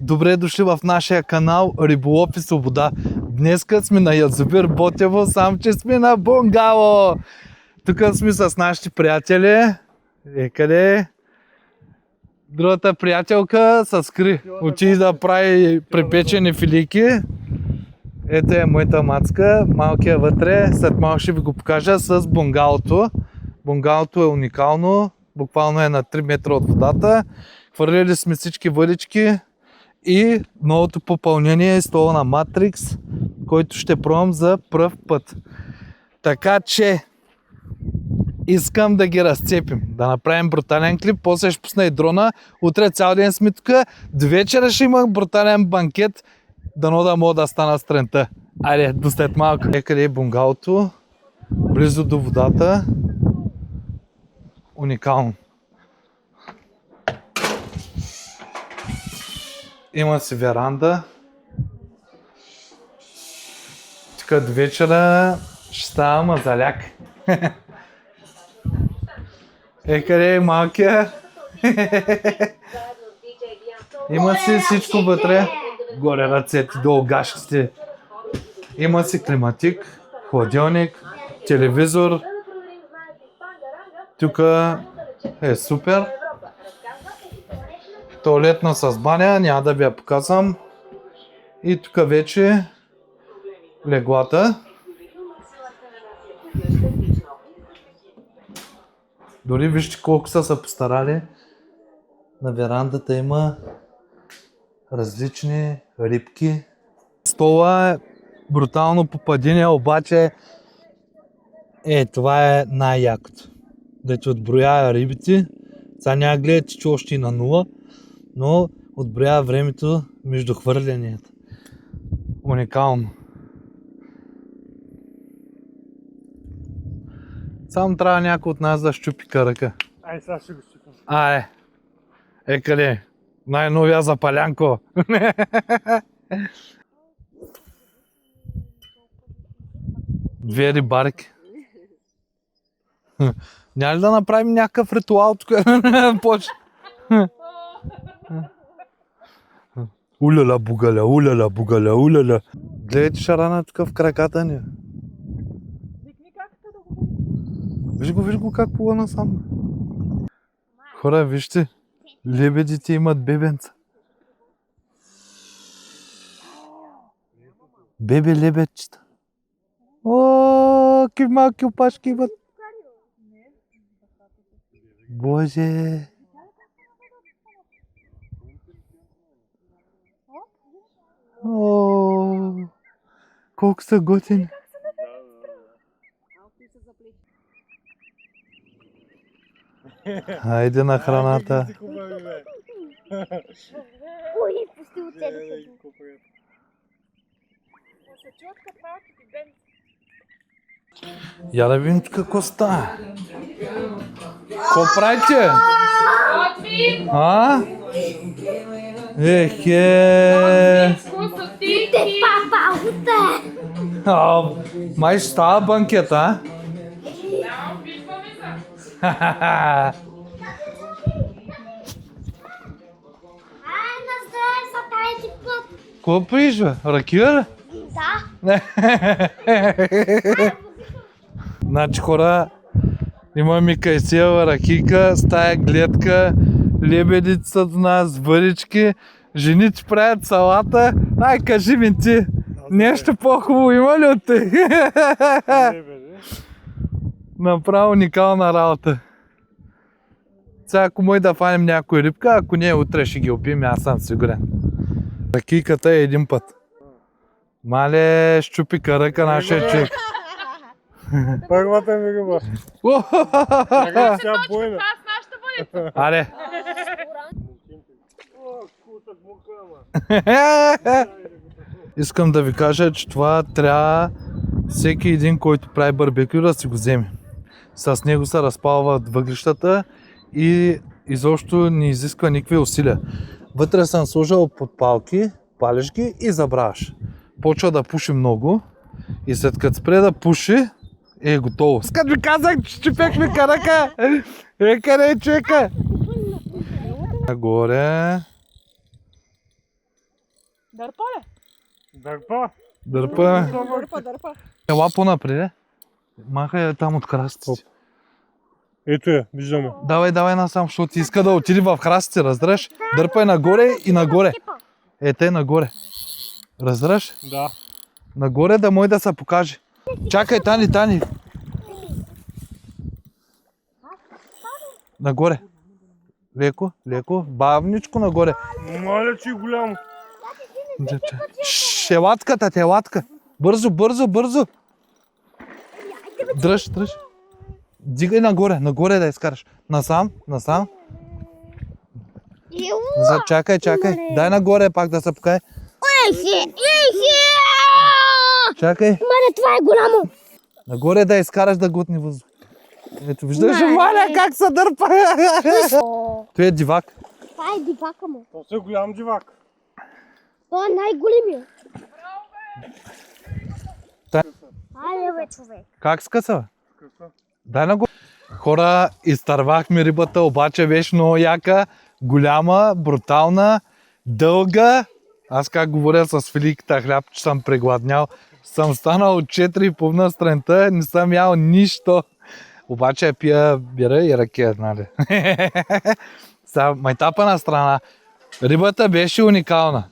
Добре дошли в нашия канал Риболов и свобода. Днеска сме на язовир Ботево, сам че сме на бунгало. Тук сме с нашите приятели. Къде е? Другата приятелка се скри. Учи да прави препечени филийки. Ето е моята мацка, малкият вътре. След малко ще ви го покажа с бунгалото. Бунгалото е уникално. Буквално е на 3 метра от водата. Хвърлили сме всички въдички. И новото попълнение е стола на Matrix, който ще пробвам за пръв път. Така че искам да ги разцепим, да направим брутален клип, после ще пусна и дрона. Утре цял ден сме тук, до вечера ще има брутален банкет, дано да мога да стана сутринта. Айде, до след малко. Къде е бунгалото? Близо до водата. Уникално. Има си веранда. Тук до вечера ще става мазаляк. Къде е малкия? Има си всичко вътре. Горе ръцете, долу гашките. Има си климатик, хладилник, телевизор. Тук е супер. Туалетна с баня, няма да ви я показвам. И тук вече леглата. Дори вижте колко са се постарали. На верандата има различни рибки. Стола е брутално попадение, обаче това е най-якото. Да ти отброява рибите. Сега няма гледате, че още и на нула, но отброява времето между хвърлянията. Уникално. Само трябва някой от нас да щупи карака. Ай, сега ще го щупим. Къде? Най-новия запалянко. Две рибарки. Няма ли да направим някакъв ритуал тук? Уляля бугаля, уляля бугаля, уляля. Гледайте шарана тук в краката ни. Виж го как плува насам. Хора, вижте, лебедите имат бебенца. Бебе лебедчета. О, какви малки опашки имат. Боже. О, колко са готини. Хайде на храната. Ой, пусти от себе си. Я да видим какво става. Какво правите? А? Те папа, Май ще става банкет, а? наздраве за тази път. Какво пиеш, бе? Ракия? Да. Значи хора, имаме кайсиева ракийка, стая гледка, лебедите са до нас, въдички, жените правят салата. Ай, кажи ми ти, нещо по-хубаво има ли от тъй? Направо уникална работа. Сега ако може да фанем някой рибка, ако не, утре ще ги убием, аз съм сигурен. Ракийката е един път. Мале, щупи каръка нашия човек. Първата ми риба. Тя бойна. Аре. Искам да ви кажа, че това трябва всеки един, който прави барбекю, да си го вземе. С него се разпалват въглищата и изобщо не изисква никакви усилия. Вътре съм сложил подпалки, палиш ги и забравяш. Почва да пуши много и след като спре да пуши, е готово. Скът ви казах, че щупех ми карака! Къде е човека? Нагоре. Дърпа ли? Дърпа. Дърпа. Дърпа. Ела по-напред. Махай я там от храстите. Ето я, виждаме. Давай насам, защото ти иска да отиде в храстите, разбираш? Дърпай нагоре и нагоре. Ете нагоре. Разбираш? Да. Нагоре да може да се покаже. Чакай, Тани. Нагоре. Леко. Бавничко нагоре. Маля, че е голямо. Шелатката, телатка. Бързо. Дръж. Дигай нагоре да изкараш. Насам. Чакай. Дай нагоре пак да се покаже. Чакай. Мале, това е голямо. Нагоре да изкараш да глътни въздух. Ето, виждаш ли, Маля, как се дърпа? Той е дивак. Това е дивака му. То е голям дивак. Той е най-големия. Айде бе, човек. Как скъса? Дай нагоре. Хора, изтървахме рибата, обаче беше много яка, голяма, брутална, дълга. Аз как говоря с филиката хляб, че съм прегладнял. Съм станал от 4:30 сутринта, не съм ял нищо. Обаче пия бира и ракия, нали? Сега, майтапа на страна. Рибата беше уникална.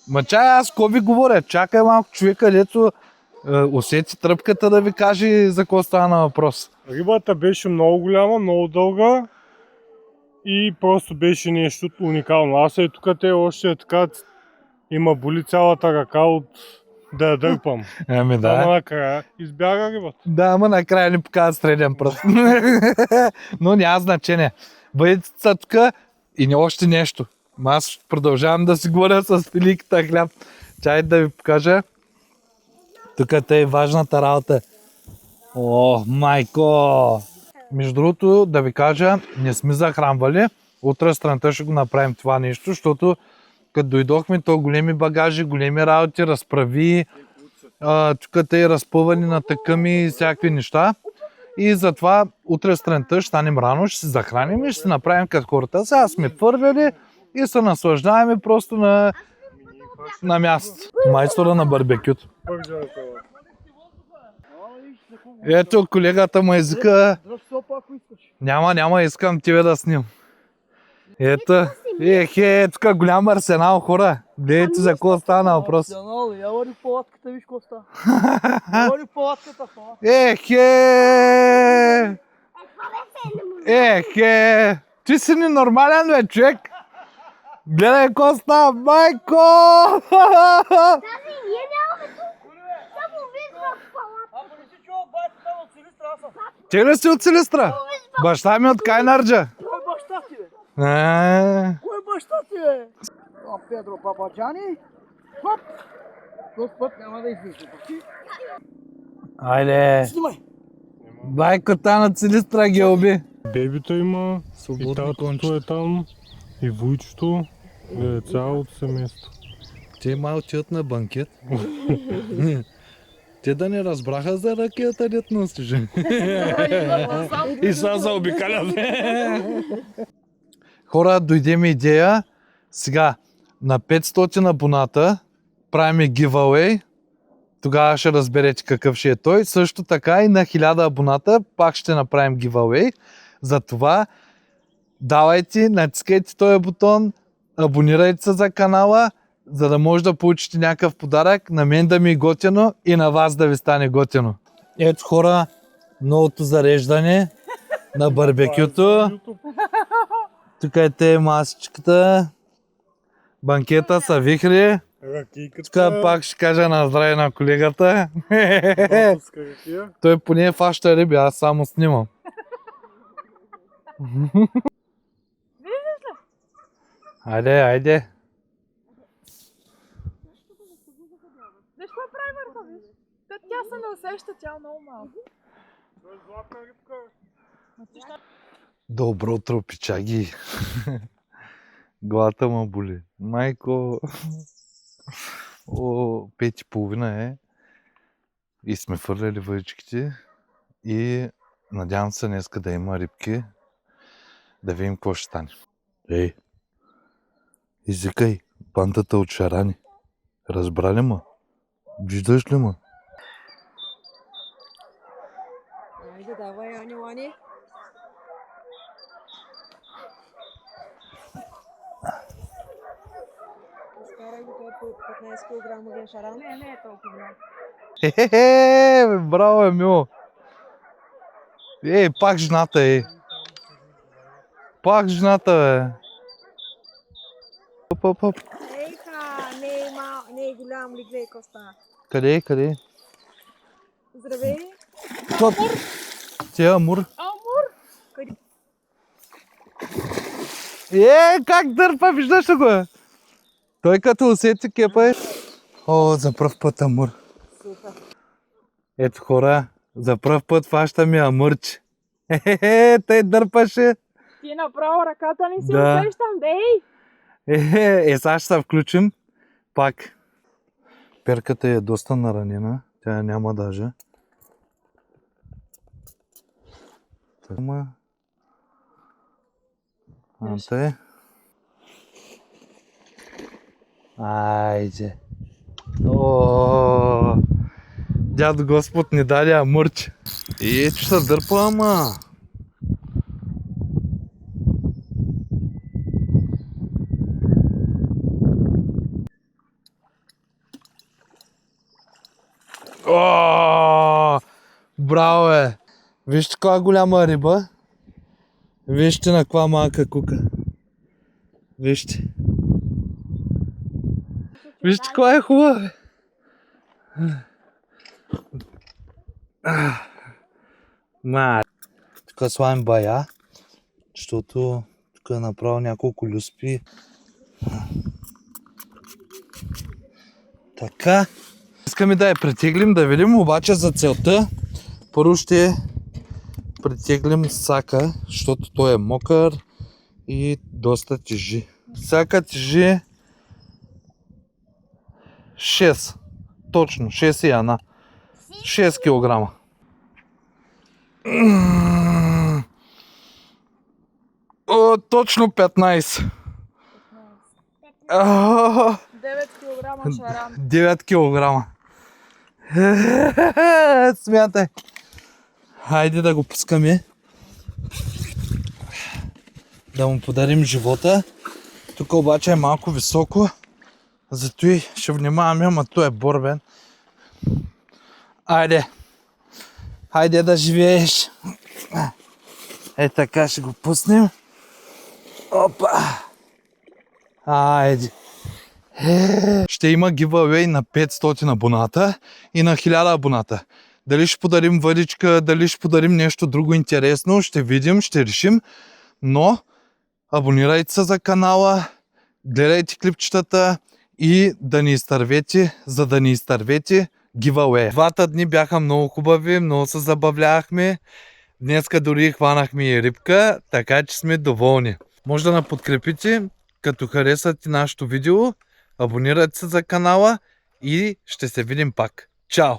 Ма аз ко ви говоря? Чакай малко човека, дето усети тръпката да ви каже за какво стана въпрос. Рибата беше много голяма, много дълга и просто беше нещо уникално. Аз тук те още така има боли цялата ръка от да я дърпам. Ами Ама накрая избяга рибата. Да, ама накрая ни показва среден пръст. Но няма значение. Бъдете тук и не още нещо. Аз продължавам да си говоря с филиката хляб. Чай да ви покажа. Тук е важната работа. О, майко! Между другото, да ви кажа, не сме захранвали. Утре сутринта ще го направим това нещо, защото като дойдохме, то големи багажи, големи работи, разправи, тук те разпъвани на тъкъми и всякакви неща. И затова утре сутринта ще станем рано, ще се захраним и ще се направим като хората. Сега сме първели и се наслаждаваме просто на място. Майстора на барбекюто. Ето, колегата му езика. Няма, искам тебе да снимам. Ето, тук голям арсенал, хора. Гледайте за какво стана въпрос. Ела ли палатката, виж какво става. Ела ли палатката, Ти си ненормален, бе, човек. Гледай какво става, майко! Тази ние нямаме тук. Само вижда в палата. Ако не си чувал байката от Силистра, аз съм. Ти ли си от Силистра? Баща ми от Кайнарджа. Кой е баща ти, бе? А, Кой е баща ти, бе? О, Педро Бабаджани. Хоп! Този път няма да излиза. Айде. Снимай! Байката на Силистра ги уби. Бебито има, и Свободно татото конче. е там, и вуйчето, и цялото семейство. Те май отиват на банкет. Те да не разбраха за ракията, дет носиш. И са заобикалят. Хора, дойде ми идея. Сега, на 500 абоната правим giveaway. Тогава ще разберете какъв ще е той. Също така и на 1000 абоната пак ще направим giveaway. Затова давайте, натискайте този бутон, абонирайте се за канала, за да може да получите някакъв подарък, на мен да ми е готино и на вас да ви стане готино. Ето хора, новото зареждане на барбекюто. Тук е те масичката. Банкета са вихри. Ракийката. Тук пак ще кажа на здраве на колегата. Българска ракия. Той поне фаща риби, аз само снимам. Айде. Виж какво прави върха, виж? Тя се не усеща, тя е много малко. Това е златна рибка. Добро утро, пичаги. Главата ме боли. Майко. О, 5:30 е. И сме фърляли въжичките. И надявам се днеска да има рибки. Да видим какво ще стане. Ей! Извикай бандата от шарани. Разбра ли ма? Виждаш ли ма? Айде, давай, Ани, Лани. Изкарай го той по 15 кг шаран. Не е толкова голям. Хе-хе-хе, браво, Емил. Ей, пак жената, ей. Пак жената, бе. Оп. Ейха, не е голям ли, гледай коста. Къде? Здравей. Топ. Ти е амур. Къде? Как дърпа, виждаш ли го? Той като усети кепа е. О, за пръв път амур. Супер. Ето хора, за пръв път фащаме амурче. Хе-хе-хе, той дърпаше. Ти направо ръката не си Да. усещам, дей. Сега ще се включим пак. Перката е доста наранена, тя няма даже. Анте. Айде. О, дядо Господ ни даде амурче. Че се дърпа, ама. О, браво е! Вижте каква голяма риба. Вижте на каква малка кука. Вижте. Вижте каква е хубава. Тук слагам бая, защото тук е направил няколко люспи. Така. Искаме да я претеглим, да видим, обаче за целта първо ще претеглим сака, защото той е мокър и доста тежи. Сака тежи 6, точно 6 и една. 6 кг. О, точно 15. 9 кг шаран. 9 кг. Смятай. Хайде да го пускаме. Да му подарим живота. Тук обаче е малко високо. Зато и ще внимаваме, ама той е борбен. Айде. Хайде да живееш. Е така ще го пуснем. Опа. Айде. Ще има giveaway на 500 абоната и на 1000 абоната. Дали ще подарим въдичка, дали ще подарим нещо друго интересно, ще видим, ще решим. Но абонирайте се за канала, гледайте клипчетата и да ни изтървете, за да ни изтървете giveaway. Двата дни бяха много хубави, много се забавлявахме. Днеска дори хванахме и рибка, така че сме доволни. Може да ни подкрепите, като харесате нашето видео, абонирайте се за канала и ще се видим пак. Чао!